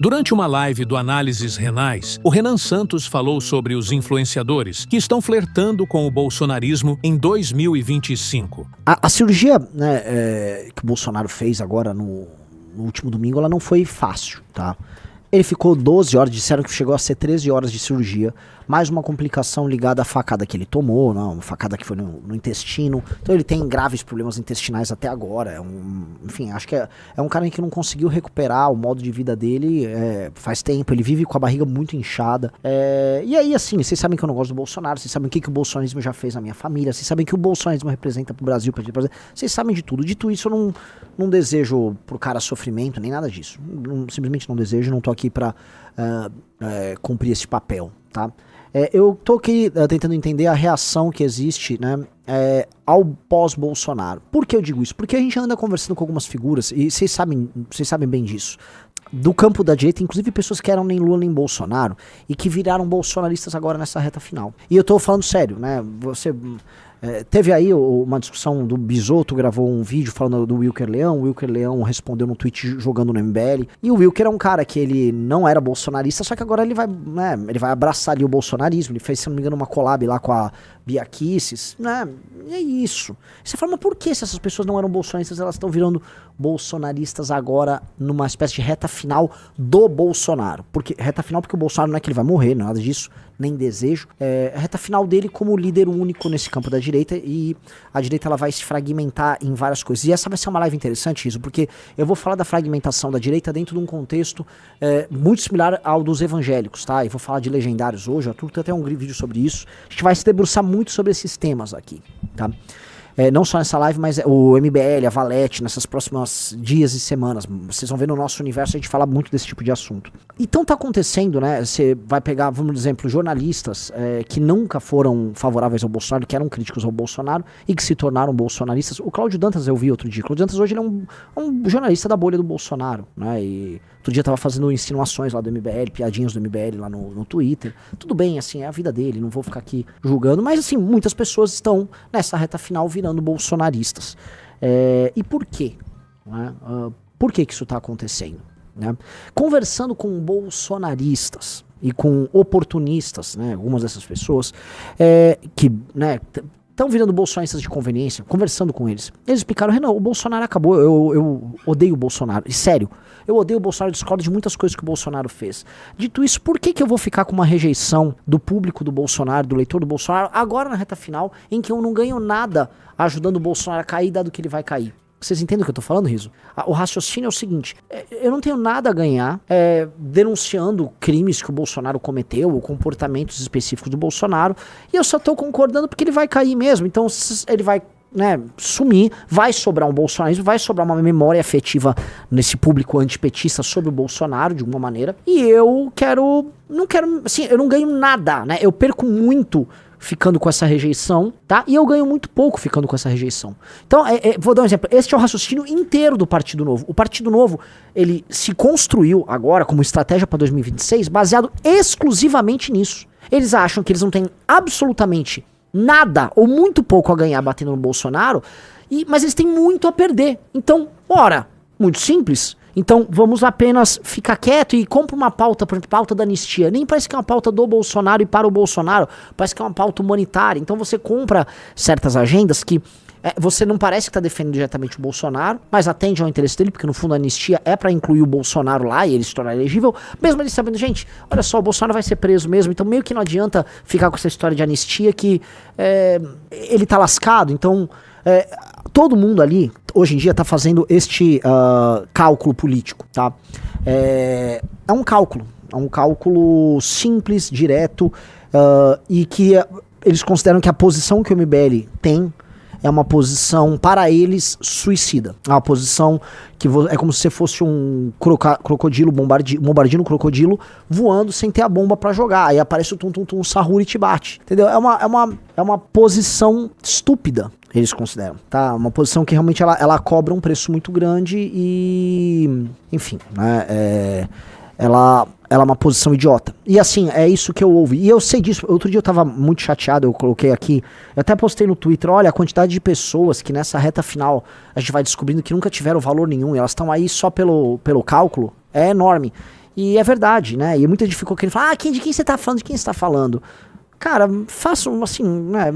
Durante uma live do Análises Renais, o Renan Santos falou sobre os influenciadores que estão flertando com o bolsonarismo em 2025. A cirurgia, né, que o Bolsonaro fez agora no último domingo, ela não foi fácil, tá? Ele ficou 12 horas, disseram que chegou a ser 13 horas de cirurgia, mais uma complicação ligada à facada que ele tomou, não, uma facada que foi no intestino. Então ele tem graves problemas intestinais até agora. Enfim, acho que é um cara que não conseguiu recuperar o modo de vida dele faz tempo. Ele vive com a barriga muito inchada. E aí, assim, vocês sabem que eu não gosto do Bolsonaro, vocês sabem o que o bolsonarismo já fez na minha família, vocês sabem que o bolsonarismo representa pro Brasil, vocês sabem de tudo. Dito isso, eu não desejo pro cara sofrimento, nem nada disso. Simplesmente não desejo, não tô aqui pra cumprir esse papel, tá? Eu tô aqui tentando entender a reação que existe, né, ao pós-Bolsonaro. Por que eu digo isso? Porque a gente anda conversando com algumas figuras, e vocês sabem bem disso, do campo da direita, inclusive pessoas que eram nem Lula nem Bolsonaro, e que viraram bolsonaristas agora nessa reta final. E eu tô falando sério, né, teve aí uma discussão do Bisotto, gravou um vídeo falando do Wilker Leão. O Wilker Leão respondeu no tweet jogando no MBL. E o Wilker é um cara que ele não era bolsonarista, só que agora ele vai abraçar ali o bolsonarismo. Ele fez, se não me engano, uma collab lá com a Bia Kicis, né? E é isso. Você fala, mas por que se essas pessoas não eram bolsonaristas, elas estão virando bolsonaristas agora numa espécie de reta final do Bolsonaro? Reta final porque o Bolsonaro não é que ele vai morrer, não é nada disso, nem desejo. A reta final dele como líder único nesse campo da direita, e a direita ela vai se fragmentar em várias coisas. E essa vai ser uma live interessante, isso, porque eu vou falar da fragmentação da direita dentro de um contexto muito similar ao dos evangélicos, tá? E vou falar de legendários hoje, o Arthur tem até um vídeo sobre isso. A gente vai se debruçar muito sobre esses temas aqui, tá? Não só nessa live, mas o MBL, a Valete, nessas próximas dias e semanas. Vocês vão ver no nosso universo a gente fala muito desse tipo de assunto. Então tá acontecendo, né? Você vai pegar, vamos por exemplo, jornalistas que nunca foram favoráveis ao Bolsonaro, que eram críticos ao Bolsonaro e que se tornaram bolsonaristas. O Cláudio Dantas eu vi outro dia. O Cláudio Dantas hoje ele é um jornalista da bolha do Bolsonaro, né? E outro dia tava fazendo insinuações lá do MBL, piadinhas do MBL lá no Twitter. Tudo bem, assim, é a vida dele, não vou ficar aqui julgando, mas assim, muitas pessoas estão nessa reta final virando bolsonaristas. E por quê? Né? Por que isso está acontecendo? Né? Conversando com bolsonaristas e com oportunistas, né, algumas dessas pessoas que, né, estão virando bolsonaristas de conveniência, conversando com eles. Eles explicaram, Renan, o Bolsonaro acabou, eu odeio o Bolsonaro. E sério, eu odeio o Bolsonaro, discordo de muitas coisas que o Bolsonaro fez. Dito isso, por que eu vou ficar com uma rejeição do público do Bolsonaro, do leitor do Bolsonaro, agora na reta final, em que eu não ganho nada ajudando o Bolsonaro a cair, dado que ele vai cair? Vocês entendem o que eu tô falando, Riso? O raciocínio é o seguinte, eu não tenho nada a ganhar denunciando crimes que o Bolsonaro cometeu, ou comportamentos específicos do Bolsonaro, e eu só tô concordando porque ele vai cair mesmo, então ele vai, né, sumir, vai sobrar um bolsonarismo, vai sobrar uma memória afetiva nesse público antipetista sobre o Bolsonaro, de alguma maneira, e eu não quero, assim, eu não ganho nada, né, eu perco muito ficando com essa rejeição, tá? E eu ganho muito pouco ficando com essa rejeição. Então, vou dar um exemplo. Este é o raciocínio inteiro do Partido Novo. O Partido Novo, ele se construiu agora como estratégia para 2026 baseado exclusivamente nisso. Eles acham que eles não têm absolutamente nada ou muito pouco a ganhar batendo no Bolsonaro, mas eles têm muito a perder. Então, ora, muito simples. Então vamos apenas ficar quieto e compra uma pauta, por exemplo, pauta da anistia. Nem parece que é uma pauta do Bolsonaro e para o Bolsonaro, parece que é uma pauta humanitária. Então você compra certas agendas que você não parece que está defendendo diretamente o Bolsonaro, mas atende ao interesse dele, porque no fundo a anistia é para incluir o Bolsonaro lá e ele se tornar elegível, mesmo ele sabendo, gente, olha só, o Bolsonaro vai ser preso mesmo, então meio que não adianta ficar com essa história de anistia que ele tá lascado, então todo mundo ali, hoje em dia, tá fazendo este cálculo político, tá? É um cálculo simples, direto, e que eles consideram que a posição que o MBL tem é uma posição, para eles, suicida. É uma posição que é como se você fosse um crocodilo, um bombardino crocodilo, voando sem ter a bomba pra jogar. Aí aparece o tum-tum-tum, o Sahur e te bate. Entendeu? É uma posição estúpida, eles consideram, tá? Uma posição que realmente ela cobra um preço muito grande e... enfim, né? Ela é uma posição idiota. E assim, é isso que eu ouvi. E eu sei disso. Outro dia eu tava muito chateado, eu coloquei aqui, eu até postei no Twitter, olha, a quantidade de pessoas que nessa reta final a gente vai descobrindo que nunca tiveram valor nenhum, e elas estão aí só pelo cálculo, é enorme. E é verdade, né? E muita gente ficou querendo falar, de quem você tá falando? De quem você tá falando? Cara, façam assim, né?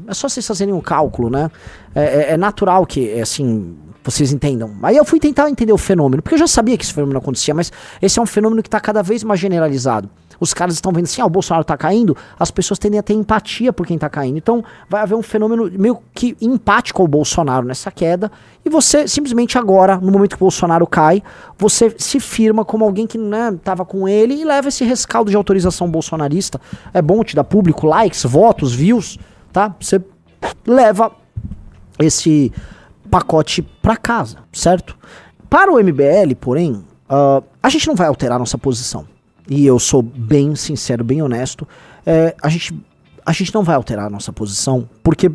É só vocês fazerem um cálculo, né? É natural que, assim, vocês entendam. Aí eu fui tentar entender o fenômeno, porque eu já sabia que esse fenômeno acontecia, mas esse é um fenômeno que tá cada vez mais generalizado. Os caras estão vendo assim, o Bolsonaro tá caindo, as pessoas tendem a ter empatia por quem tá caindo. Então, vai haver um fenômeno meio que empático ao Bolsonaro nessa queda, e você, simplesmente agora, no momento que o Bolsonaro cai, você se firma como alguém que, né, tava com ele e leva esse rescaldo de autorização bolsonarista. É bom te dar público, likes, votos, views, tá? Você leva esse pacote pra casa, certo? Para o MBL, porém, a gente não vai alterar nossa posição. E eu sou bem sincero, bem honesto, a gente não vai alterar a nossa posição, porque,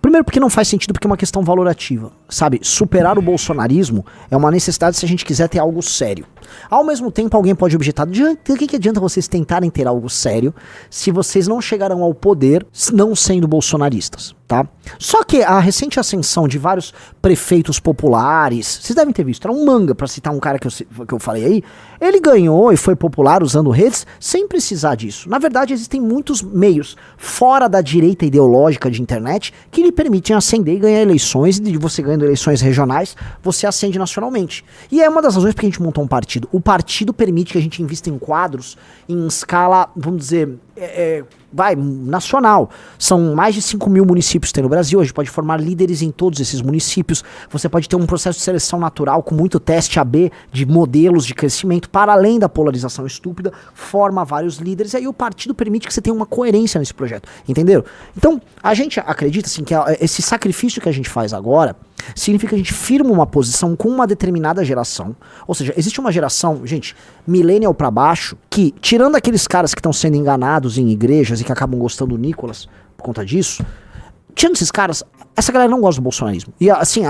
primeiro porque não faz sentido, porque é uma questão valorativa, sabe? Superar o bolsonarismo é uma necessidade se a gente quiser ter algo sério. Ao mesmo tempo, alguém pode objetar, do que adianta vocês tentarem ter algo sério se vocês não chegarão ao poder não sendo bolsonaristas, tá? Só que a recente ascensão de vários prefeitos populares, vocês devem ter visto, era um manga, pra citar um cara que eu falei aí, ele ganhou e foi popular usando redes sem precisar disso. Na verdade, existem muitos meios fora da direita ideológica de internet que lhe permitem ascender e ganhar eleições, e de você ganhando eleições regionais, você ascende nacionalmente. E é uma das razões porque a gente montou um partido. O partido permite que a gente invista em quadros em escala, vamos dizer, nacional. São mais de 5 mil municípios que tem no Brasil, a gente pode formar líderes em todos esses municípios, você pode ter um processo de seleção natural com muito teste AB de modelos de crescimento, para além da polarização estúpida, forma vários líderes, e aí o partido permite que você tenha uma coerência nesse projeto, entenderam? Então, a gente acredita assim que esse sacrifício que a gente faz agora significa que a gente firma uma posição com uma determinada geração, ou seja, existe uma geração, gente, millennial pra baixo, que, tirando aqueles caras que estão sendo enganados em igrejas e que acabam gostando do Nicolas por conta disso, tirando esses caras, essa galera não gosta do bolsonarismo. E assim,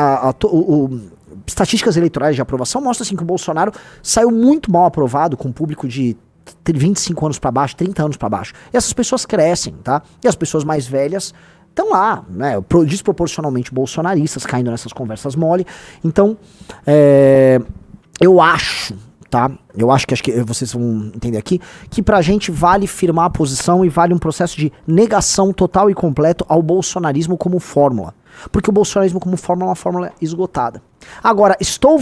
estatísticas eleitorais de aprovação mostram assim, que o Bolsonaro saiu muito mal aprovado com um público de 25 anos pra baixo, 30 anos pra baixo. E essas pessoas crescem, tá? E as pessoas mais velhas estão lá, né, desproporcionalmente bolsonaristas, caindo nessas conversas mole. Então, eu acho, tá? Eu acho que vocês vão entender aqui, que pra gente vale firmar a posição e vale um processo de negação total e completo ao bolsonarismo como fórmula. Porque o bolsonarismo como fórmula é uma fórmula esgotada. Agora, estou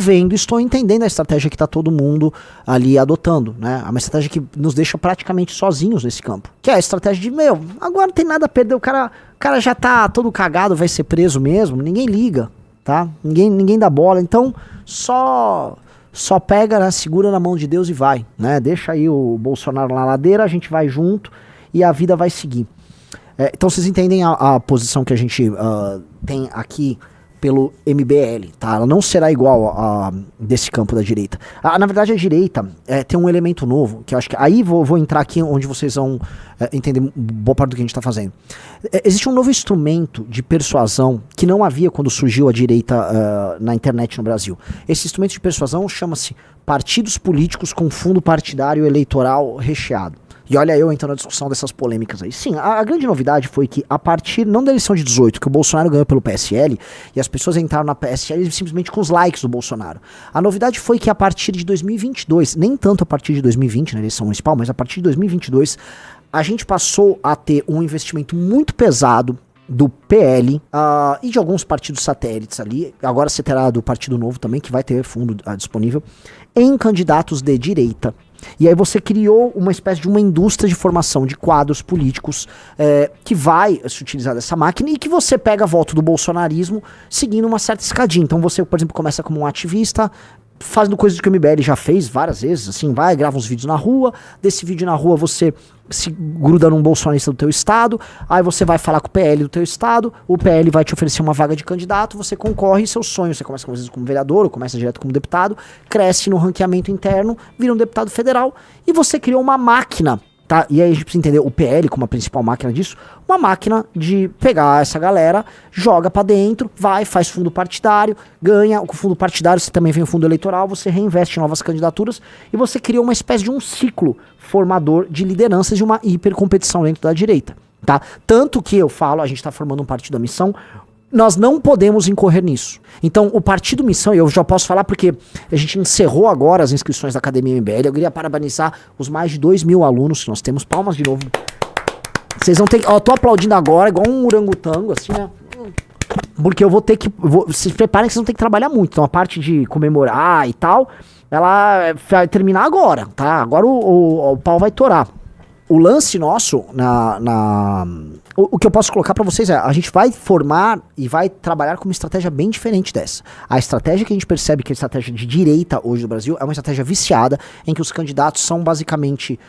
entendendo a estratégia que tá todo mundo ali adotando, né? É uma estratégia que nos deixa praticamente sozinhos nesse campo. Que é a estratégia de, agora não tem nada a perder, o cara já tá todo cagado, vai ser preso mesmo, ninguém liga, tá? Ninguém dá bola, então só pega, né, segura na mão de Deus e vai, né? Deixa aí o Bolsonaro na ladeira, a gente vai junto e a vida vai seguir. Então vocês entendem a posição que a gente tem aqui pelo MBL, tá? Ela não será igual a desse campo da direita. Na verdade, a direita tem um elemento novo, que eu acho que... Aí vou entrar aqui onde vocês vão entender boa parte do que a gente está fazendo. Existe um novo instrumento de persuasão que não havia quando surgiu a direita na internet no Brasil. Esse instrumento de persuasão chama-se partidos políticos com fundo partidário eleitoral recheado. E olha eu entrando na discussão dessas polêmicas aí. Sim, a grande novidade foi que a partir, não da eleição de 18, que o Bolsonaro ganhou pelo PSL, e as pessoas entraram na PSL simplesmente com os likes do Bolsonaro. A novidade foi que a partir de 2022, nem tanto a partir de 2020 na eleição municipal, mas a partir de 2022, a gente passou a ter um investimento muito pesado do PL e de alguns partidos satélites ali, agora você terá do Partido Novo também, que vai ter fundo disponível, em candidatos de direita. E aí você criou uma espécie de uma indústria de formação de quadros políticos que vai se utilizar dessa máquina e que você pega a voto do bolsonarismo seguindo uma certa escadinha. Então você, por exemplo, começa como um ativista, fazendo coisas que o MBL já fez várias vezes, assim, grava uns vídeos na rua, desse vídeo na rua você se gruda num bolsonarista do teu estado, aí você vai falar com o PL do teu estado, o PL vai te oferecer uma vaga de candidato, você concorre e seus sonhos, você começa às vezes como vereador, ou começa direto como deputado, cresce no ranqueamento interno, vira um deputado federal, e você criou uma máquina, tá? E aí a gente precisa entender o PL como a principal máquina disso, uma máquina de pegar essa galera, joga pra dentro, faz fundo partidário, ganha, com o fundo partidário você também vem o fundo eleitoral, você reinveste em novas candidaturas, e você cria uma espécie de um ciclo formador de lideranças de uma hipercompetição dentro da direita, tá? Tanto que eu falo, a gente tá formando um partido da missão, Nós não podemos incorrer nisso. Então, o Partido Missão, e eu já posso falar porque a gente encerrou agora as inscrições da Academia MBL, eu queria parabenizar os mais de 2.000 alunos que nós temos. Palmas de novo. Vocês vão ter que... Ó, eu tô aplaudindo agora, igual um orangotango, assim, né? Porque eu vou ter que... se preparem que vocês vão ter que trabalhar muito. Então, a parte de comemorar e tal, ela vai terminar agora, tá? Agora o pau vai torar. O lance nosso o que eu posso colocar pra vocês é, a gente vai formar e vai trabalhar com uma estratégia bem diferente dessa. A estratégia que a gente percebe que é a estratégia de direita hoje do Brasil é uma estratégia viciada, em que os candidatos são basicamente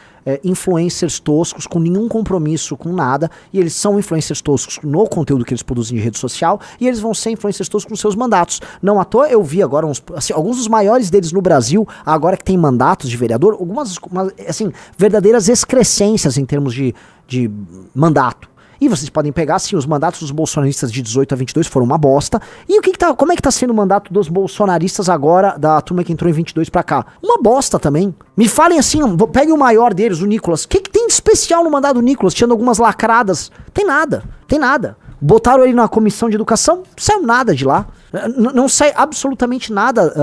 influencers toscos, com nenhum compromisso com nada, e eles são influencers toscos no conteúdo que eles produzem de rede social, e eles vão ser influencers toscos nos seus mandatos. Não à toa eu vi agora alguns dos maiores deles no Brasil, agora que tem mandatos de vereador, algumas verdadeiras excrescências em termos de mandato. E vocês podem pegar, assim, os mandatos dos bolsonaristas de 18 a 22 foram uma bosta. E como é que tá sendo o mandato dos bolsonaristas agora, da turma que entrou em 22 pra cá? Uma bosta também. Me falem assim, peguem o maior deles, o Nicolas. O que tem de especial no mandato do Nicolas? Tirando algumas lacradas. Tem nada. Botaram ele na comissão de educação, não saiu nada de lá. Não sai absolutamente nada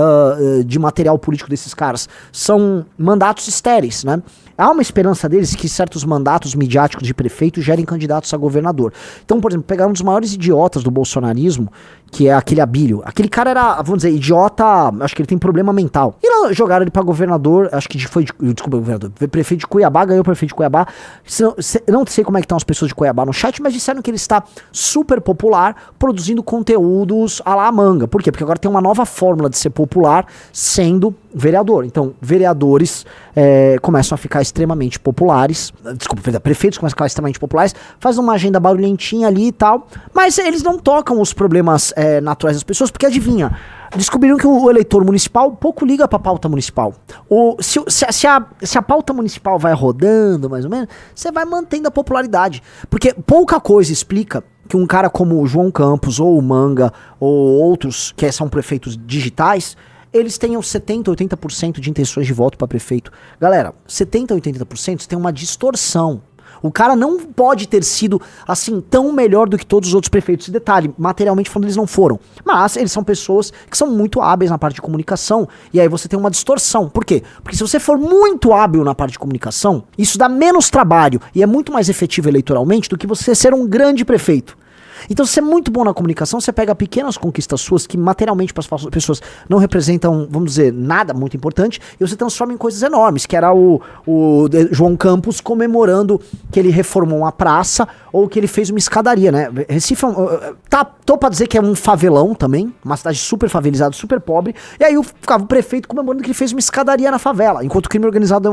de material político desses caras. São mandatos estéreis, né? Há uma esperança deles que certos mandatos midiáticos de prefeito gerem candidatos a governador. Então, por exemplo, pegaram um dos maiores idiotas do bolsonarismo, que é aquele Abílio. Aquele cara era, vamos dizer, idiota, acho que ele tem problema mental. E lá jogaram ele pra governador, acho que governador, prefeito de Cuiabá, ganhou o prefeito de Cuiabá. Não sei como é que estão as pessoas de Cuiabá no chat, mas disseram que ele está super popular, produzindo conteúdos à la manga. Por quê? Porque agora tem uma nova fórmula de ser popular sendo vereador. Então, vereadores começam a ficar extremamente populares. Prefeitos começam a ficar extremamente populares, fazem uma agenda barulhentinha ali e tal, mas eles não tocam os problemas naturais das pessoas, porque adivinha, descobriram que o eleitor municipal pouco liga pra pauta municipal. Se a pauta municipal vai rodando, mais ou menos, você vai mantendo a popularidade. Porque pouca coisa explica que um cara como o João Campos, ou o Manga, ou outros que são prefeitos digitais, eles tenham 70%, 80% de intenções de voto para prefeito. Galera, 70%, 80% tem uma distorção. O cara não pode ter sido, assim, tão melhor do que todos os outros prefeitos. E detalhe, materialmente falando, eles não foram. Mas eles são pessoas que são muito hábeis na parte de comunicação. E aí você tem uma distorção. Por quê? Porque se você for muito hábil na parte de comunicação, isso dá menos trabalho e é muito mais efetivo eleitoralmente do que você ser um grande prefeito. Então, se você é muito bom na comunicação, você pega pequenas conquistas suas que materialmente para as pessoas não representam, vamos dizer, nada muito importante, e você transforma em coisas enormes, que era o João Campos comemorando que ele reformou uma praça ou que ele fez uma escadaria, né? Recife tô pra dizer que é um favelão também, uma cidade super favelizada, super pobre, e aí ficava o prefeito comemorando que ele fez uma escadaria na favela, enquanto o crime organizado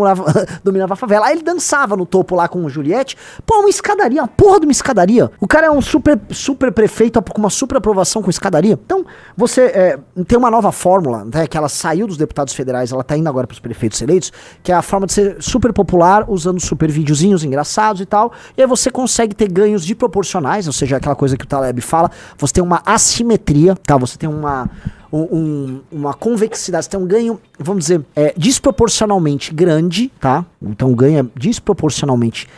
dominava a favela. Aí ele dançava no topo lá com o Juliette, uma escadaria, uma porra de uma escadaria. O cara é um super prefeito com uma super aprovação com escadaria. Então, você tem uma nova fórmula, né, que ela saiu dos deputados federais, ela tá indo agora pros prefeitos eleitos, que é a forma de ser super popular, usando super videozinhos engraçados e tal, e aí você consegue ter ganhos de proporcionais, ou seja, aquela coisa que o Taleb fala, você tem uma assimetria, tá? Você tem uma convexidade, você tem um ganho, vamos dizer, desproporcionalmente grande, tá? Então o ganho é desproporcionalmente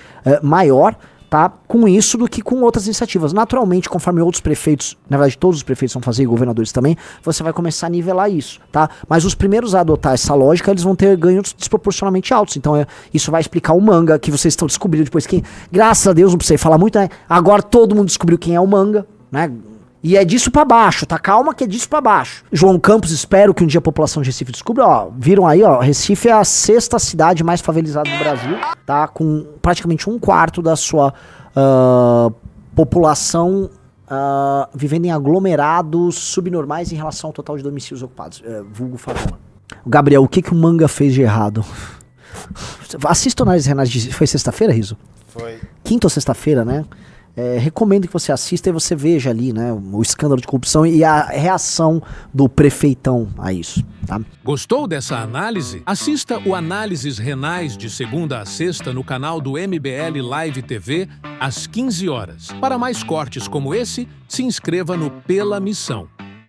maior, tá? Com isso do que com outras iniciativas. Naturalmente, conforme outros prefeitos, na verdade todos os prefeitos vão fazer, e governadores também, você vai começar a nivelar isso, tá? Mas os primeiros a adotar essa lógica, eles vão ter ganhos desproporcionalmente altos. Então isso vai explicar o Manga, que vocês estão descobrindo depois que, graças a Deus, não precisei falar muito, né? Agora todo mundo descobriu quem é o Manga, né? E é disso pra baixo, tá? Calma que é disso pra baixo. João Campos, espero que um dia a população de Recife descubra, ó, viram aí, ó, Recife é a 6ª cidade mais favelizada do Brasil, tá? Com praticamente 1/4 da sua população vivendo em aglomerados subnormais em relação ao total de domicílios ocupados, vulgo favela. Gabriel, o que o Manga fez de errado? Assista o Análise Renais foi sexta-feira, Riso? Foi. Quinta ou sexta-feira, né? Recomendo que você assista e você veja ali, né, o escândalo de corrupção e a reação do prefeitão a isso, tá? Gostou dessa análise? Assista o Análises Renais de segunda a sexta no canal do MBL Live TV às 15 horas. Para mais cortes como esse, se inscreva no Pela Missão.